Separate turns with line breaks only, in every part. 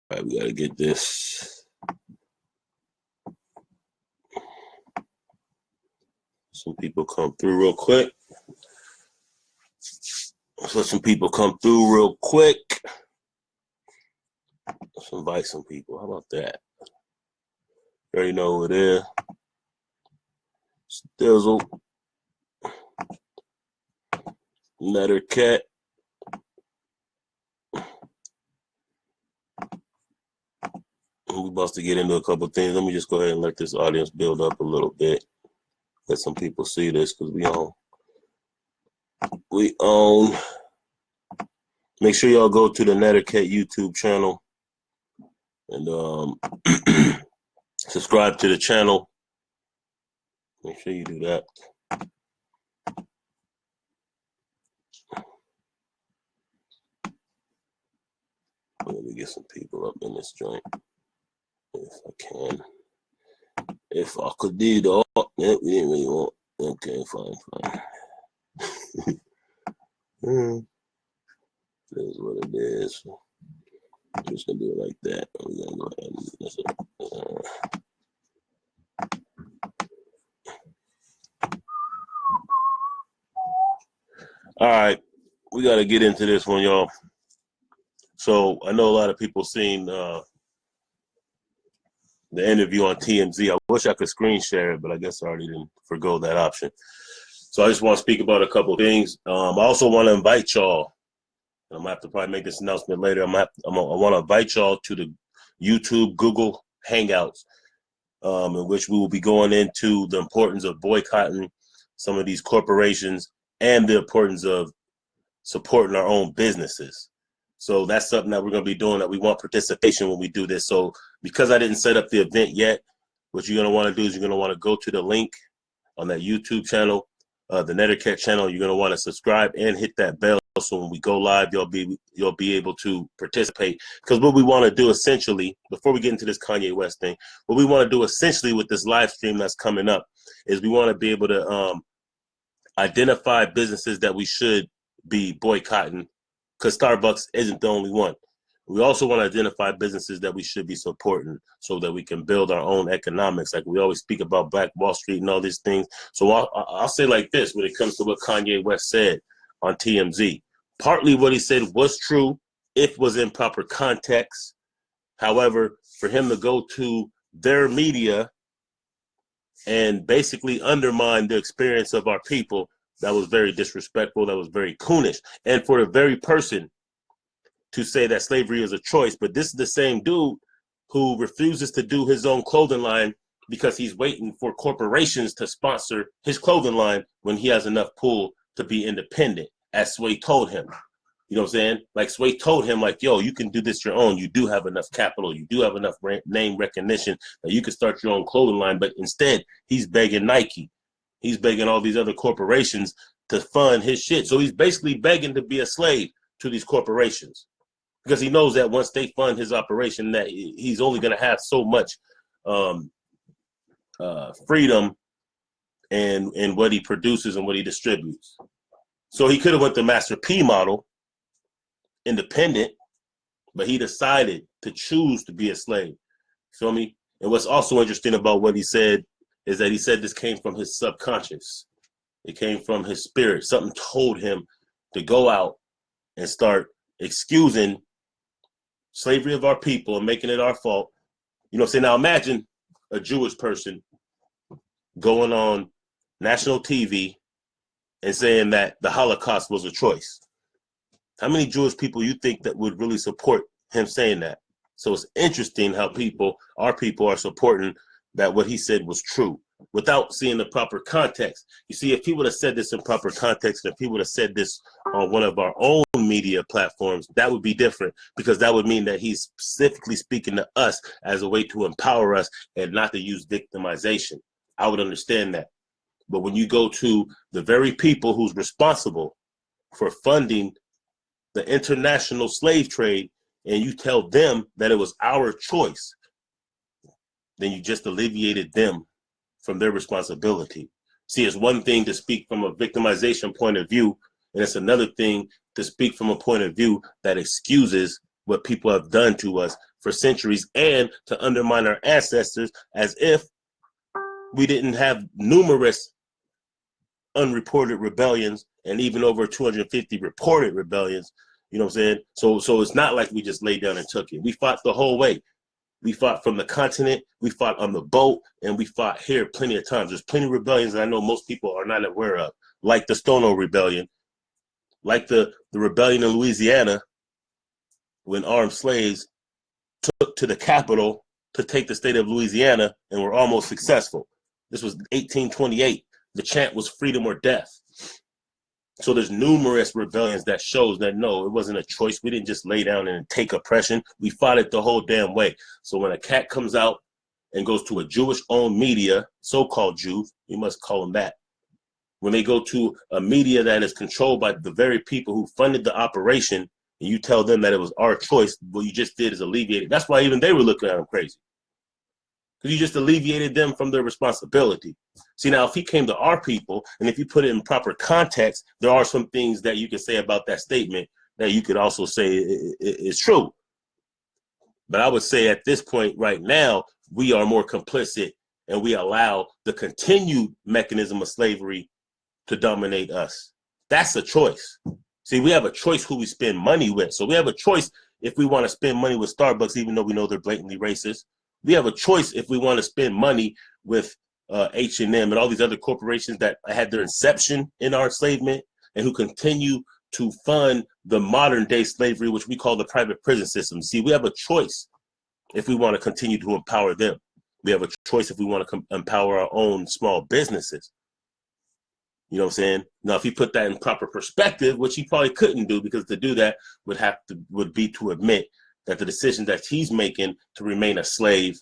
All right, we gotta get this. Some people come through real quick. Let's let some people come through real quick. Let's invite some people. How about that? You already know who it is. Stizzle. Netter Cat. We're about to get into a couple things. Let me just go ahead and let this audience build up a little bit. Let some people see this because we own. Make sure y'all go to the Netter Cat YouTube channel and subscribe to the channel. Make sure you do that. Let me get some people up in this joint. If I can. If I could do that. We didn't really want. Okay, fine. This is what it is. I'm just gonna do it like that. We're gonna go ahead and that's it. All right, we got to get into this one, y'all. So I know a lot of people seen the interview on TMZ. I wish I could screen share it, but I guess I already didn't forgo that option. So I just want to speak about a couple of things. I also want to invite y'all. I'm gonna have to probably make this announcement later. I want to invite y'all to the YouTube Google Hangouts, in which we will be going into the importance of boycotting some of these corporations and the importance of supporting our own businesses. So that's something that we're going to be doing, that we want participation when we do this. So because I didn't set up the event yet, what you're going to want to do is you're going to want to go to the link on that YouTube channel, the Netter Cat channel. You're going to want to subscribe and hit that bell. So when we go live, you'll be able to participate. Because what we want to do essentially, before we get into this Kanye West thing, what we want to do essentially with this live stream that's coming up is we want to be able to identify businesses that we should be boycotting, because Starbucks isn't the only one. We also want to identify businesses that we should be supporting so that we can build our own economics. Like we always speak about Black Wall Street and all these things. So I'll say like this when it comes to what Kanye West said on TMZ. Partly what he said was true if it was in proper context. However, for him to go to their media and basically undermine the experience of our people, that was very disrespectful. That was very coonish. And for the very person to say that slavery is a choice, but this is the same dude who refuses to do his own clothing line because he's waiting for corporations to sponsor his clothing line when he has enough pull to be independent, as Sway told him. You know what I'm saying? Like Sway told him, like, yo, you can do this your own. You do have enough capital. You do have enough name recognition that you can start your own clothing line. But instead, he's begging Nike. He's begging all these other corporations to fund his shit. So he's basically begging to be a slave to these corporations because he knows that once they fund his operation, that he's only going to have so much freedom in what he produces and what he distributes. So he could have went the Master P model, independent, but he decided to choose to be a slave. Feel me? And what's also interesting about what he said is that he said this came from his subconscious. It came from his spirit. Something told him to go out and start excusing slavery of our people and making it our fault. You know what I'm saying? Now imagine a Jewish person going on national TV and saying that the Holocaust was a choice. How many Jewish people you think that would really support him saying that? So it's interesting how our people are supporting that what he said was true without seeing the proper context. You see, if he would have said this in proper context, and if he would have said this on one of our own media platforms, that would be different, because that would mean that he's specifically speaking to us as a way to empower us and not to use victimization. I would understand that. But when you go to the very people who's responsible for funding the international slave trade and you tell them that it was our choice, then you just alleviated them from their responsibility. See, it's one thing to speak from a victimization point of view, and it's another thing to speak from a point of view that excuses what people have done to us for centuries and to undermine our ancestors, as if we didn't have numerous unreported rebellions and even over 250 reported rebellions. You know what I'm saying? So it's not like we just laid down and took it. We fought the whole way. We fought from the continent, we fought on the boat, and we fought here plenty of times. There's plenty of rebellions that I know most people are not aware of, like the Stono Rebellion, like the rebellion in Louisiana when armed slaves took to the Capitol to take the state of Louisiana and were almost successful. This was 1828. The chant was freedom or death. So there's numerous rebellions that shows that no, it wasn't a choice. We didn't just lay down and take oppression. We fought it the whole damn way. So when a cat comes out and goes to a Jewish-owned media, so-called Jews, we must call them that. When they go to a media that is controlled by the very people who funded the operation, and you tell them that it was our choice, what you just did is alleviate it. That's why even they were looking at him crazy. Because you just alleviated them from their responsibility. See, now, if he came to our people, and if you put it in proper context, there are some things that you can say about that statement that you could also say is true. But I would say at this point right now, we are more complicit, and we allow the continued mechanism of slavery to dominate us. That's a choice. See, we have a choice who we spend money with. So we have a choice if we want to spend money with Starbucks, even though we know they're blatantly racist. We have a choice if we want to spend money with H&M and all these other corporations that had their inception in our enslavement and who continue to fund the modern day slavery, which we call the private prison system. See, we have a choice if we want to continue to empower them. We have a choice if we want to empower our own small businesses. You know what I'm saying? Now, if he put that in proper perspective, which he probably couldn't do, because to do that would be to admit that the decision that he's making to remain a slave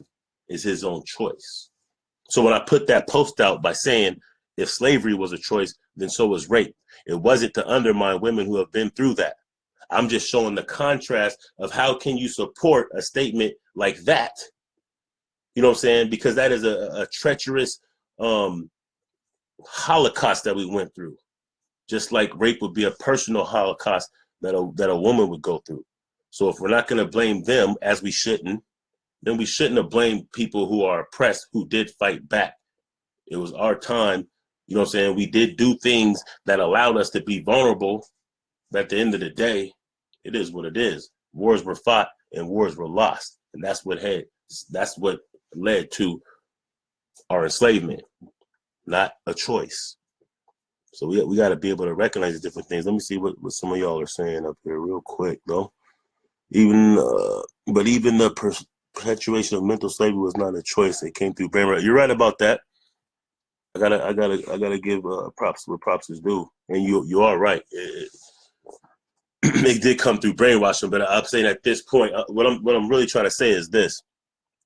is his own choice. So when I put that post out by saying if slavery was a choice, then so was rape. It wasn't to undermine women who have been through that. I'm just showing the contrast of how can you support a statement like that? You know what I'm saying? Because that is a treacherous Holocaust that we went through. Just like rape would be a personal Holocaust that a woman would go through. So if we're not going to blame them, as we shouldn't, then we shouldn't have blamed people who are oppressed who did fight back. It was our time. You know what I'm saying? We did do things that allowed us to be vulnerable. But at the end of the day, it is what it is. Wars were fought and wars were lost. And that's what led to our enslavement, not a choice. So we got to be able to recognize the different things. Let me see what some of y'all are saying up here real quick, though. Even the perpetuation of mental slavery was not a choice. It came through brainwash. You're right about that. I gotta give props where props is due. And you are right. It did come through brainwashing, but I'm saying at this point, what I'm really trying to say is this.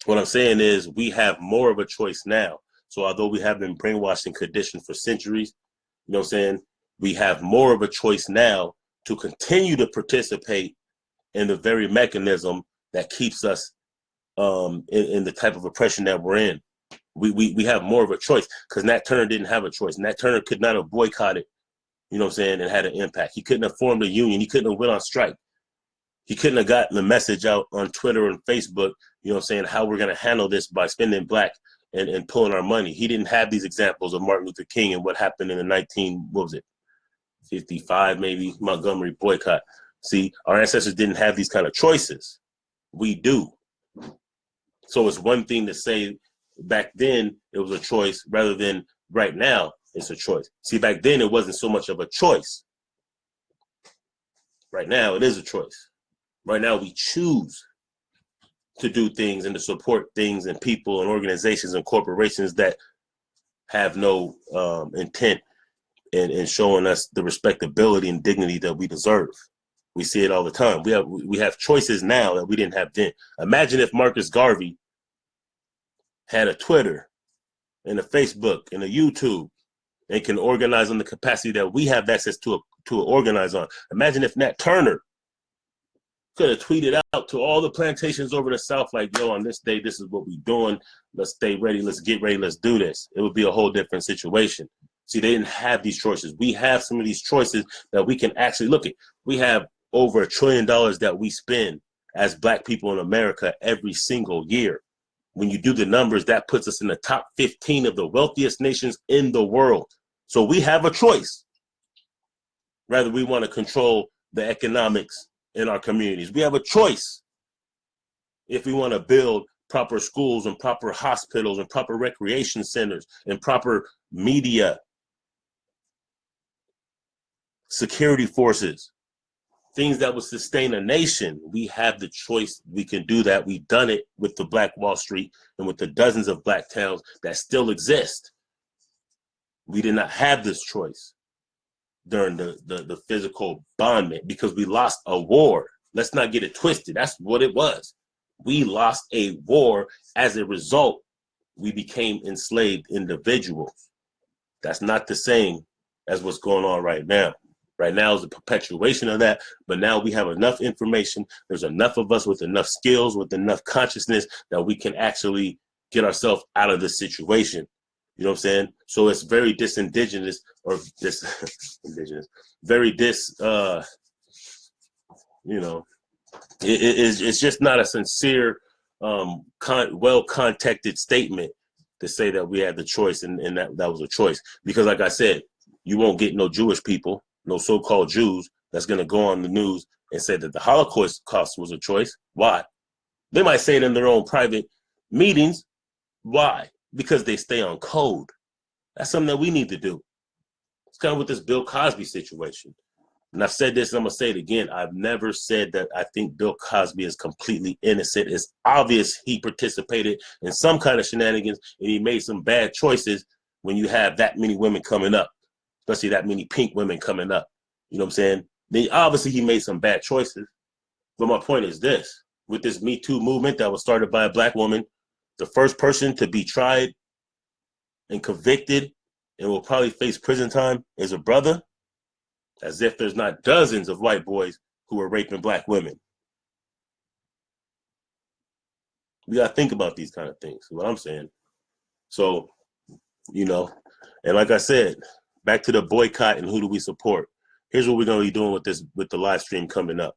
What I'm saying is we have more of a choice now. So although we have been brainwashed and conditioned for centuries, you know what I'm saying, we have more of a choice now to continue to participate in the very mechanism that keeps us in the type of oppression that we're in. We have more of a choice because Nat Turner didn't have a choice. Nat Turner could not have boycotted, you know what I'm saying, and had an impact. He couldn't have formed a union. He couldn't have went on strike. He couldn't have gotten the message out on Twitter and Facebook, you know what I'm saying, how we're going to handle this by spending black and pulling our money. He didn't have these examples of Martin Luther King and what happened in the 55 maybe, Montgomery boycott. See, our ancestors didn't have these kind of choices. We do. So it's one thing to say back then it was a choice rather than right now it's a choice. See, back then it wasn't so much of a choice. Right now it is a choice. Right now we choose to do things and to support things and people and organizations and corporations that have no intent in showing us the respectability and dignity that we deserve. We see it all the time. We have choices now that we didn't have then. Imagine if Marcus Garvey had a Twitter and a Facebook and a YouTube and can organize on the capacity that we have access to organize on. Imagine if Nat Turner could have tweeted out to all the plantations over the South like, yo, on this day, this is what we're doing. Let's stay ready. Let's get ready. Let's do this. It would be a whole different situation. See, they didn't have these choices. We have some of these choices that we can actually look at. We have over $1 trillion that we spend as Black people in America every single year. When you do the numbers, that puts us in the top 15 of the wealthiest nations in the world. So we have a choice. Rather, we want to control the economics in our communities. We have a choice if we want to build proper schools and proper hospitals and proper recreation centers and proper media, security forces, things that would sustain a nation. We have the choice. We can do that. We've done it with the Black Wall Street and with the dozens of Black towns that still exist. We did not have this choice during the physical bondment because we lost a war. Let's not get it twisted. That's what it was. We lost a war. As a result, we became enslaved individuals. That's not the same as what's going on right now. Right now is a perpetuation of that, but now we have enough information. There's enough of us with enough skills, with enough consciousnness that we can actually get ourselves out of this situation. You know what I'm saying? So it's very disindigenous or indigenous, very you know, it's just not a sincere, well-contacted statement to say that we had the choice and that was a choice. Because like I said, you won't get no Jewish people, no so-called Jews that's going to go on the news and say that the Holocaust was a choice. Why? They might say it in their own private meetings. Why? Because they stay on code. That's something that we need to do. It's kind of with this Bill Cosby situation. And I've said this, and I'm going to say it again. I've never said that I think Bill Cosby is completely innocent. It's obvious he participated in some kind of shenanigans, and he made some bad choices when you have that many women coming up, especially that many pink women coming up. You know what I'm saying? Then obviously he made some bad choices. But my point is this. With this Me Too movement that was started by a Black woman, the first person to be tried and convicted and will probably face prison time is a brother, as if there's not dozens of white boys who are raping Black women. We got to think about these kind of things, is what I'm saying. So, you know, and like I said, back to the boycott and who do we support. Here's what we're going to be doing with the live stream coming up.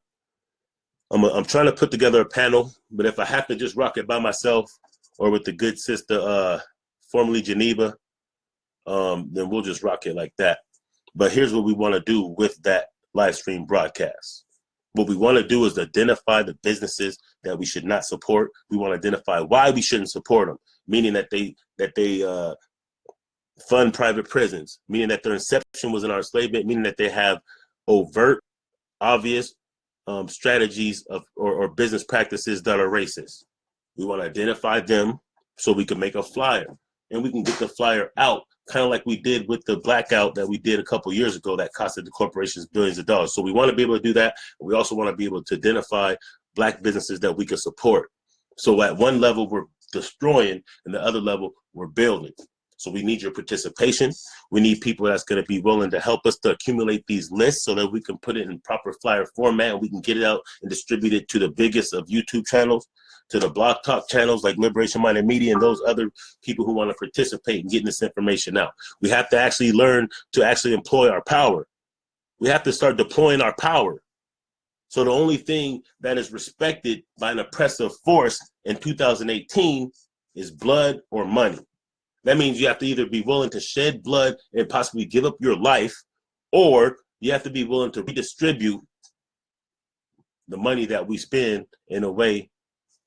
I'm trying to put together a panel, but if I have to just rock it by myself or with the good sister, formerly Geneva, then we'll just rock it like that. But here's what we want to do with that live stream broadcast. What we want to do is identify the businesses that we should not support. We want to identify why we shouldn't support them, meaning that they fund private prisons, meaning that their inception was in our enslavement, meaning that they have overt, obvious strategies or business practices that are racist. We want to identify them so we can make a flyer, and we can get the flyer out, kind of like we did with the blackout that we did a couple years ago that costed the corporations billions of dollars. So we want to be able to do that. We also want to be able to identify Black businesses that we can support. So at one level, we're destroying, and the other level, we're building. So we need your participation. We need people that's going to be willing to help us to accumulate these lists so that we can put it in proper flyer format and we can get it out and distribute it to the biggest of YouTube channels, to the Blog Talk channels like Liberation Minded Media and those other people who want to participate in getting this information out. We have to actually learn to actually employ our power. We have to start deploying our power. So the only thing that is respected by an oppressive force in 2018 is blood or money. That means you have to either be willing to shed blood and possibly give up your life, or you have to be willing to redistribute the money that we spend in a way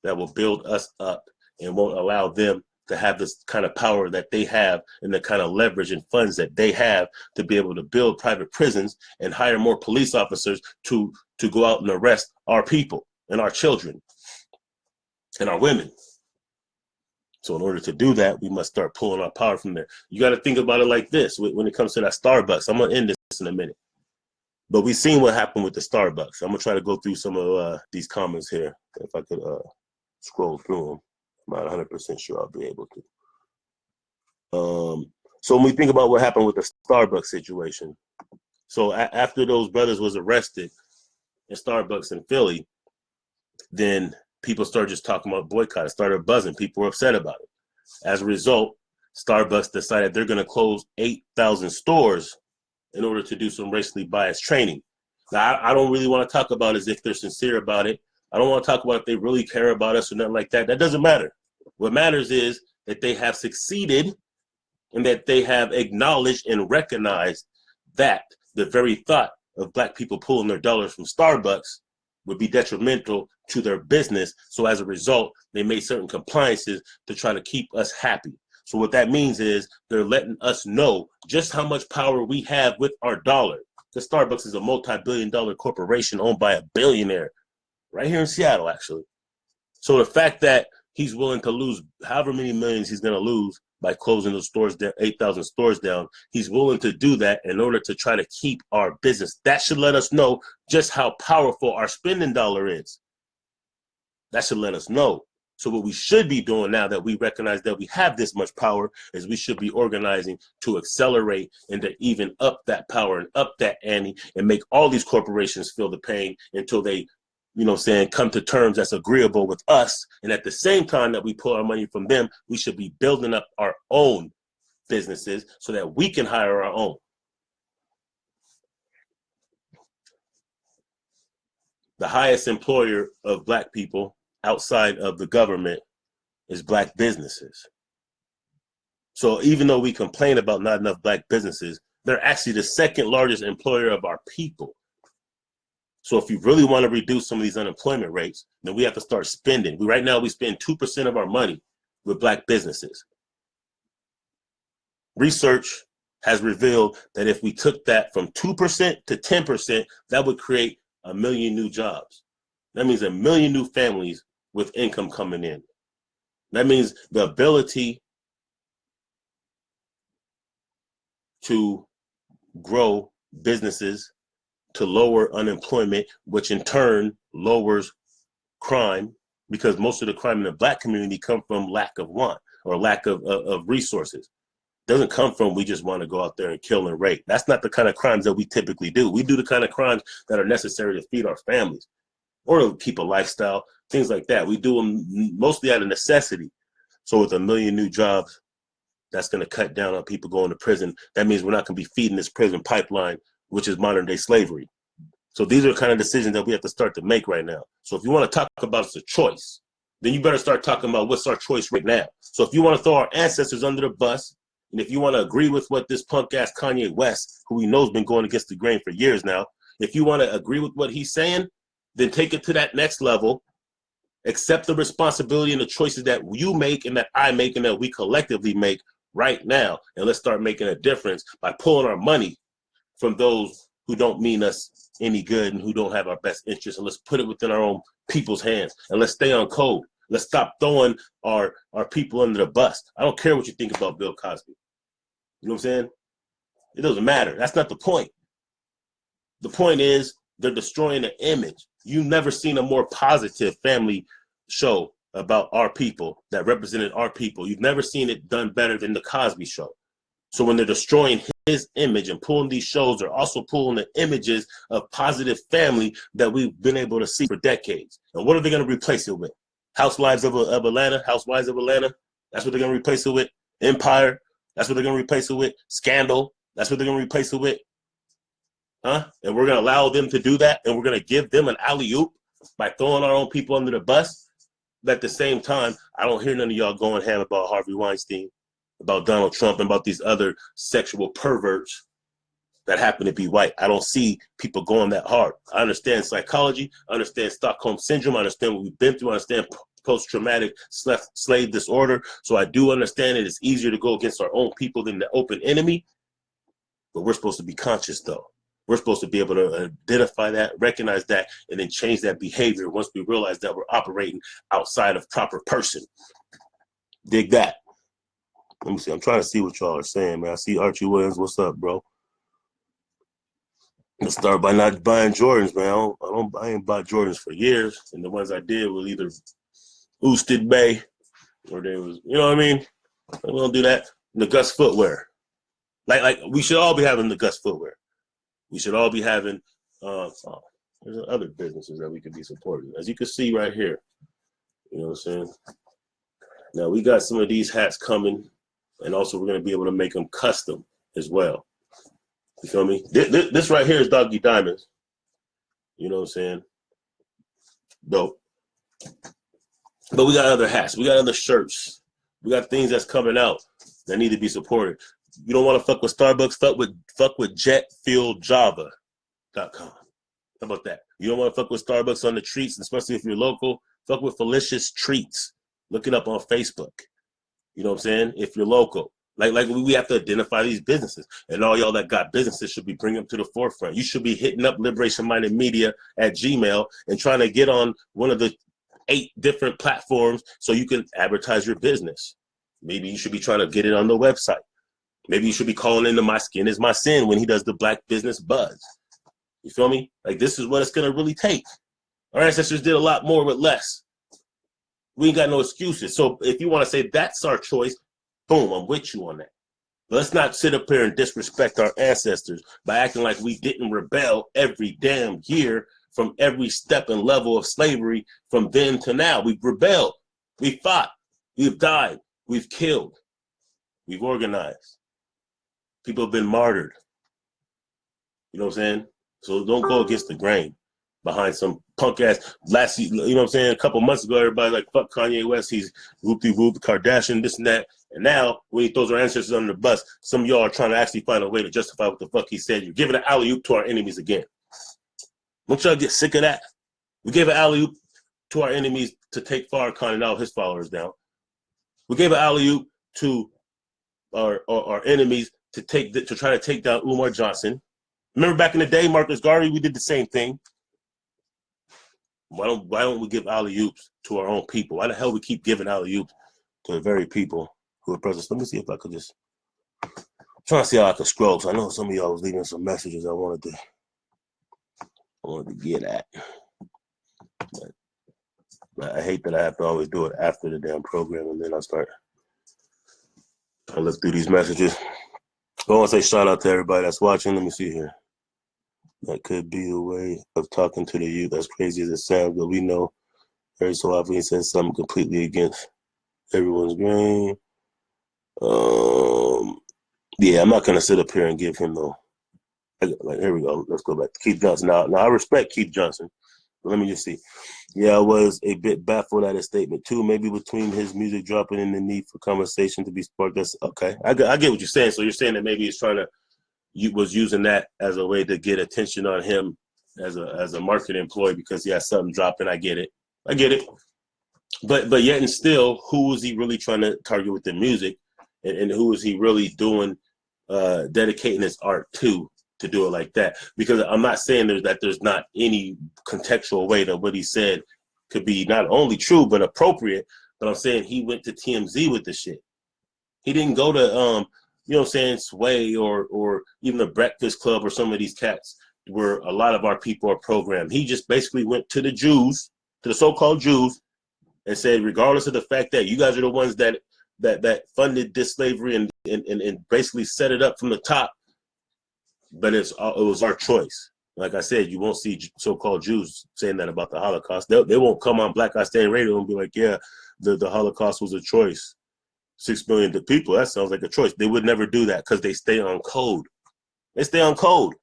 that will build us up and won't allow them to have this kind of power that they have and the kind of leverage and funds that they have to be able to build private prisons and hire more police officers to go out and arrest our people and our children and our women. So in order to do that, we must start pulling our power from there. You got to think about it like this when it comes to that Starbucks. I'm going to end this in a minute. But we've seen what happened with the Starbucks. I'm going to try to go through some of these comments here. If I could scroll through them. I'm not 100% sure I'll be able to. So when we think about what happened with the Starbucks situation. So after those brothers was arrested in Starbucks in Philly, then people started just talking about boycott. It started buzzing. People were upset about it. As a result, Starbucks decided they're going to close 8,000 stores in order to do some racially biased training. Now, I don't really want to talk about it as if they're sincere about it. I don't want to talk about if they really care about us or nothing like that. That doesn't matter. What matters is that they have succeeded and that they have acknowledged and recognized that the very thought of black people pulling their dollars from Starbucks would be detrimental to their business. So as a result, they made certain compliances to try to keep us happy. So what that means is they're letting us know just how much power we have with our dollar. Because Starbucks is a multi-billion-dollar corporation owned by a billionaire right here in Seattle, actually. So the fact that he's willing to lose however many millions he's going to lose by closing those stores down, 8,000 stores down, he's willing to do that in order to try to keep our business. That should let us know just how powerful our spending dollar is. That should let us know. So what we should be doing now that we recognize that we have this much power is we should be organizing to accelerate and to even up that power and up that ante and make all these corporations feel the pain until they, come to terms that's agreeable with us. And at the same time that we pull our money from them, we should be building up our own businesses so that we can hire our own. The highest employer of black people outside of the government is black businesses. So even though we complain about not enough black businesses, they're actually the second largest employer of our people. So if you really want to reduce some of these unemployment rates, then we have to start spending. Right now, we spend 2% of our money with black businesses. Research has revealed that if we took that from 2% to 10%, that would create 1 million new jobs. That means 1 million new families with income coming in. That means the ability to grow businesses to lower unemployment, which in turn lowers crime, because most of the crime in the black community come from lack of want or lack of resources. It doesn't come from we just want to go out there and kill and rape. That's not the kind of crimes that we typically do. We do the kind of crimes that are necessary to feed our families or to keep a lifestyle, things like that. We do them mostly out of necessity. So with 1 million new jobs, that's going to cut down on people going to prison. That means we're not going to be feeding this prison pipeline, which is modern day slavery. So these are the kind of decisions that we have to start to make right now. So if you want to talk about it's a choice, then you better start talking about what's our choice right now. So if you want to throw our ancestors under the bus, and if you want to agree with what this punk ass Kanye West, who we know has been going against the grain for years now, if you want to agree with what he's saying, then take it to that next level, accept the responsibility and the choices that you make and that I make and that we collectively make right now. And let's start making a difference by pulling our money from those who don't mean us any good and who don't have our best interests. And let's put it within our own people's hands. And let's stay on code. Let's stop throwing our people under the bus. I don't care what you think about Bill Cosby. You know what I'm saying? It doesn't matter. That's not the point. The point is they're destroying the image. You've never seen a more positive family show about our people that represented our people. You've never seen it done better than the Cosby Show. So when they're destroying his image and pulling these shows, they're also pulling the images of positive family that we've been able to see for decades. And what are they going to replace it with? Housewives of Atlanta? Housewives of Atlanta? That's what they're going to replace it with? Empire? That's what they're going to replace it with? Scandal? That's what they're going to replace it with? Huh? And we're going to allow them to do that, and we're going to give them an alley-oop by throwing our own people under the bus? But at the same time, I don't hear none of y'all going ham about Harvey Weinstein, about Donald Trump, and about these other sexual perverts that happen to be white. I don't see people going that hard. I understand psychology. I understand Stockholm Syndrome. I understand what we've been through. I understand post-traumatic slave disorder. So I do understand it. It's easier to go against our own people than the open enemy. But we're supposed to be conscious, though. We're supposed to be able to identify that, recognize that, and then change that behavior once we realize that we're operating outside of proper person. Dig that. Let me see. I'm trying to see what y'all are saying, man. I see Archie Williams. What's up, bro? Let's start by not buying Jordans, man. I ain't bought Jordans for years, and the ones I did were either Oosted Bay or they was, you know what I mean? We don't do that. The Gus footwear. Like we should all be having the Gus footwear. We should all be having, there's other businesses that we could be supporting. As you can see right here, you know what I'm saying? Now we got some of these hats coming, and also we're going to be able to make them custom as well. You feel me? This right here is Doggy Diamonds. You know what I'm saying? Dope. But we got other hats. We got other shirts. We got things that's coming out that need to be supported. You don't want to fuck with Starbucks, fuck with jetfueljava.com. How about that? You don't want to fuck with Starbucks on the treats, especially if you're local. Fuck with Felicious Treats. Look it up on Facebook. You know what I'm saying? If you're local. Like we have to identify these businesses. And all y'all that got businesses should be bringing them to the forefront. You should be hitting up Liberation Minded Media at Gmail and trying to get on one of the 8 different platforms so you can advertise your business. Maybe you should be trying to get it on the website. Maybe you should be calling into My Skin Is My Sin when he does the Black Business Buzz. You feel me? Like, this is what it's going to really take. Our ancestors did a lot more with less. We ain't got no excuses. So if you want to say that's our choice, boom, I'm with you on that. But let's not sit up here and disrespect our ancestors by acting like we didn't rebel every damn year from every step and level of slavery from then to now. We've rebelled. We've fought. We've died. We've killed. We've organized. People have been martyred. You know what I'm saying? So don't go against the grain behind some punk ass you know what I'm saying? A couple months ago, everybody like, fuck Kanye West. He's whoop-de-whoop, Kardashian, this and that. And now, when he throws our ancestors under the bus, some of y'all are trying to actually find a way to justify what the fuck he said. You're giving an alley-oop to our enemies again. Don't y'all get sick of that? We gave an alley-oop to our enemies to take Farrakhan and all his followers down. We gave an alley-oop to our enemies to try to take down Umar Johnson. Remember back in the day, Marcus Garvey, we did the same thing. Why don't we give alley-oops to our own people? Why the hell we keep giving alley-oops to the very people who are present? Let me see if I could just try to see how I could scroll. So I know some of y'all was leaving some messages I wanted to get at. But I hate that I have to always do it after the damn program, and then I start trying to look through these messages. I want to say shout out to everybody that's watching. Let me see here. That could be the way of talking to the youth. As crazy as it sounds, but we know very so often he says something completely against everyone's grain. Yeah, I'm not gonna sit up here and give him no. Like, here we go. Let's go back to Keith Johnson. Now I respect Keith Johnson, but let me just see. Yeah, I was a bit baffled at his statement too. Maybe between his music dropping and the need for conversation to be sparked. That's okay. I get what you're saying. So you're saying that maybe he's trying to. Was using that as a way to get attention on him as a market employee because he has something dropping. I get it. But yet and still, who is he really trying to target with the music, and who is he really doing, dedicating his art to do it like that? Because I'm not saying there's not any contextual way that what he said could be not only true but appropriate. But I'm saying he went to TMZ with the shit. He didn't go to you know what I'm saying, Sway or even the Breakfast Club or some of these cats where a lot of our people are programmed. He just basically went to the Jews, to the so-called Jews, and said, regardless of the fact that you guys are the ones that funded this slavery and basically set it up from the top, but it was our choice. Like I said, you won't see so-called Jews saying that about the Holocaust. They won't come on Black Guy Stand Radio and be like, yeah, the Holocaust was a choice. 6 million people, that sounds like a choice. They would never do that because they stay on code. They stay on code.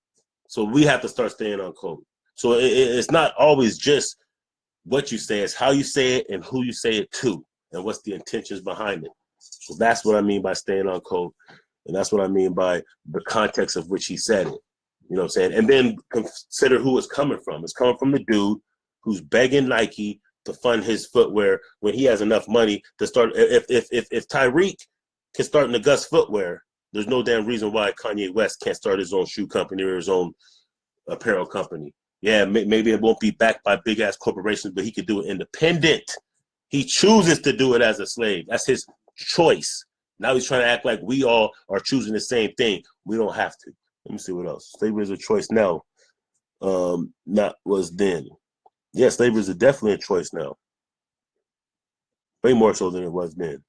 So we have to start staying on code. So it's not always just what you say, it's how you say it and who you say it to and what's the intentions behind it. So that's what I mean by staying on code. And that's what I mean by the context of which he said it. You know what I'm saying? And then consider who it's coming from. It's coming from the dude who's begging Nike to fund his footwear when he has enough money to start. If Tyreek can start Nagus Footwear, there's no damn reason why Kanye West can't start his own shoe company or his own apparel company. Yeah, maybe it won't be backed by big ass corporations, but he could do it independent. He chooses to do it as a slave. That's his choice. Now he's trying to act like we all are choosing the same thing. We don't have to. Let me see what else. Slavery is a choice now. Not was then. Yeah, slavery is definitely a choice now. Way more so than it was then.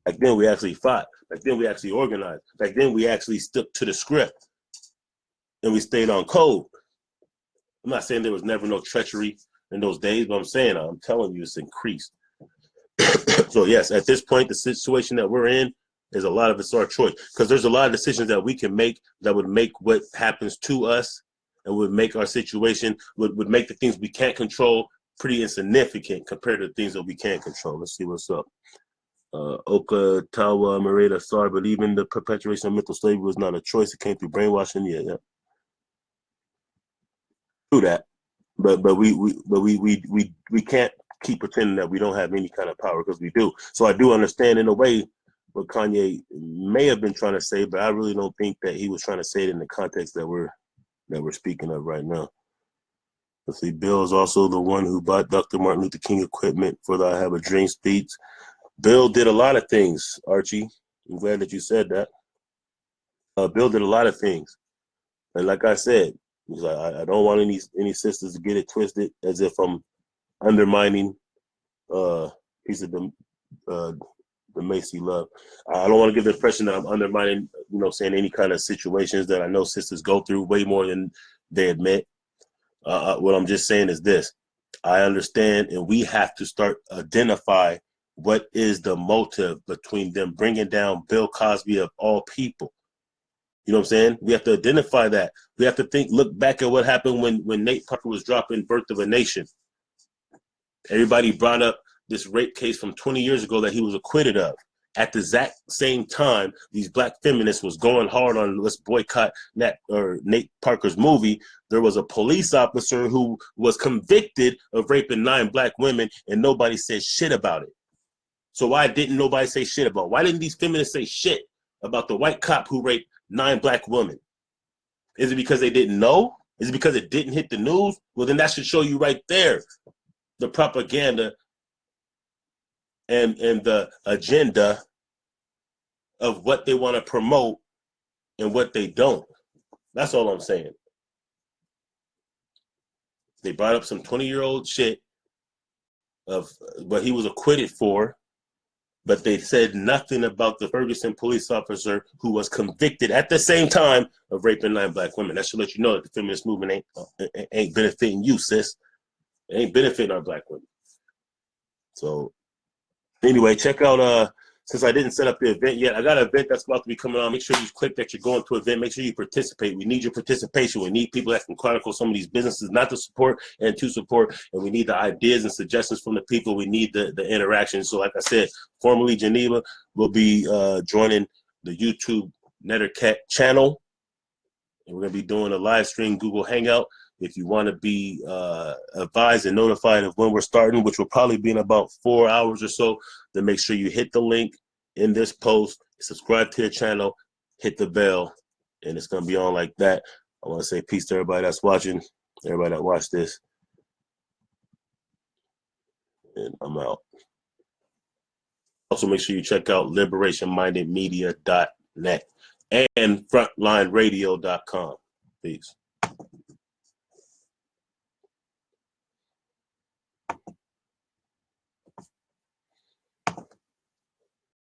Back then we actually fought. Back then we actually organized. Back then we actually stuck to the script. And we stayed on code. I'm not saying there was never no treachery in those days, but I'm telling you it's increased. So yes, at this point, the situation that we're in is a lot of it's our choice. Because there's a lot of decisions that we can make that would make what happens to us and would make our situation, would make the things we can't control pretty insignificant compared to things that we can't control. Let's see what's up. Okatawa Marita, sorry, but even the perpetuation of mental slavery was not a choice. It came through brainwashing. Yeah. Do that. But we can't keep pretending that we don't have any kind of power, because we do. So I do understand in a way what Kanye may have been trying to say, but I really don't think that he was trying to say it in the context that we're speaking of right now. Let's see, Bill is also the one who bought Dr. Martin Luther King equipment for the I Have a Dream speech. Bill did a lot of things, Archie. I'm glad that you said that. Bill did a lot of things. And like I said, I don't want any sisters to get it twisted as if I'm undermining piece of the Macy love. I don't want to give the impression that I'm undermining, saying any kind of situations that I know sisters go through way more than they admit. What I'm just saying is this. I understand, and we have to start identify what is the motive between them bringing down Bill Cosby of all people. You know what I'm saying? We have to identify that. We have to look back at what happened when Nate Parker was dropping Birth of a Nation. Everybody brought up this rape case from 20 years ago that he was acquitted of. At the exact same time, these black feminists was going hard on let's boycott Nate Parker's movie. There was a police officer who was convicted of raping 9 black women, and nobody said shit about it. So why didn't nobody say shit about it? Why didn't these feminists say shit about the white cop who raped 9 black women? Is it because they didn't know? Is it because it didn't hit the news? Well, then that should show you right there the propaganda and the agenda of what they want to promote and what they don't. That's all I'm saying. They brought up some 20-year-old shit of what he was acquitted for, but they said nothing about the Ferguson police officer who was convicted at the same time of raping 9 black women. That should let you know that the feminist movement ain't benefiting you, sis. It ain't benefiting our black women. So anyway, check out since I didn't set up the event yet, I got an event that's about to be coming on. Make sure you click that you're going to an event. Make sure you participate. We need your participation. We need people that can chronicle some of these businesses, not to support and to support. And we need the ideas and suggestions from the people. We need the interaction. So like I said, formerly Geneva will be joining the YouTube Nettercat channel. And we're going to be doing a live stream Google Hangout. If you want to be advised and notified of when we're starting, which will probably be in about 4 hours or so, then make sure you hit the link in this post, subscribe to the channel, hit the bell, and it's going to be on like that. I want to say peace to everybody that's watching, everybody that watched this, and I'm out. Also, make sure you check out liberationmindedmedia.net and frontlineradio.com. Peace.